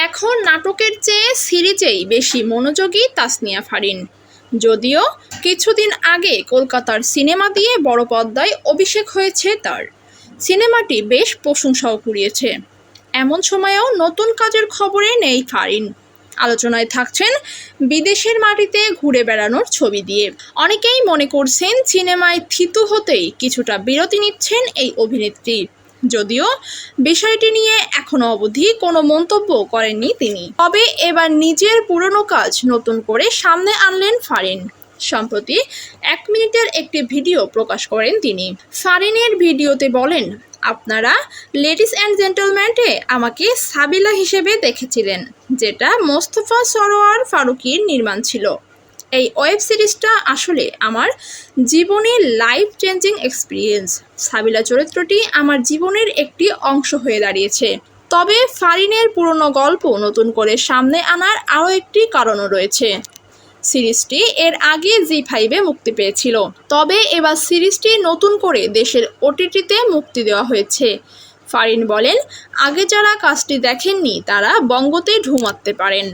এখন নাটকের চেয়ে সিরিজেই বেশি মনোযোগী তাসনিয়া ফারিন। যদিও কিছুদিন আগে কলকাতার সিনেমা দিয়ে বড় পর্দায় অভিষেক হয়েছে তার। সিনেমাটি বেশ প্রশংসাও কুড়িয়েছে। এমন সময়েও নতুন কাজের খবরে নেই ফারিন। আলোচনায় থাকছেন বিদেশের মাটিতে ঘুরে বেড়ানোর ছবি দিয়ে। অনেকেই মনে করছেন সিনেমায় থিতু হতেই কিছুটা বিরতি নিচ্ছেন এই অভিনেত্রী। যদিও বিষয়টি নিয়ে এখনো অবধি কোনো মন্তব্য করেননি তিনি। তবে এবার নিজের পুরনো কাজ নতুন করে সামনে আনলেন ফারিন। সম্প্রতি 1 মিনিটের একটি ভিডিও প্রকাশ করেন তিনি। ফারিনের ভিডিওতে বলেন, আপনারা লেডিস অ্যান্ড জেন্টলম্যানে আমাকে সাবিলা হিসেবে দেখেছিলেন, যেটা মোস্তফা সরোয়ার ফারুকীর নির্মাণ ছিল। এই ওয়েব সিরিজটা আসলে আমার জীবনের লাইফ চেঞ্জিং এক্সপিরিয়েন্স। সাবিলা চরিত্রটি আমার জীবনের একটি অংশ হয়ে দাঁড়িয়েছে। তবে ফারিনের পুরনো গল্প নতুন করে সামনে আনার আরও একটি কারণও রয়েছে। সিরিজটি এর আগে জি5-এ মুক্তি পেয়েছিল, তবে এবার সিরিজটি নতুন করে দেশের OTT-তে মুক্তি দেওয়া হয়েছে। ফারিন বলেন, আগে যারা কাজটি দেখেননি তারা বঙ্গতে ঢুঁ মারতে পারেন।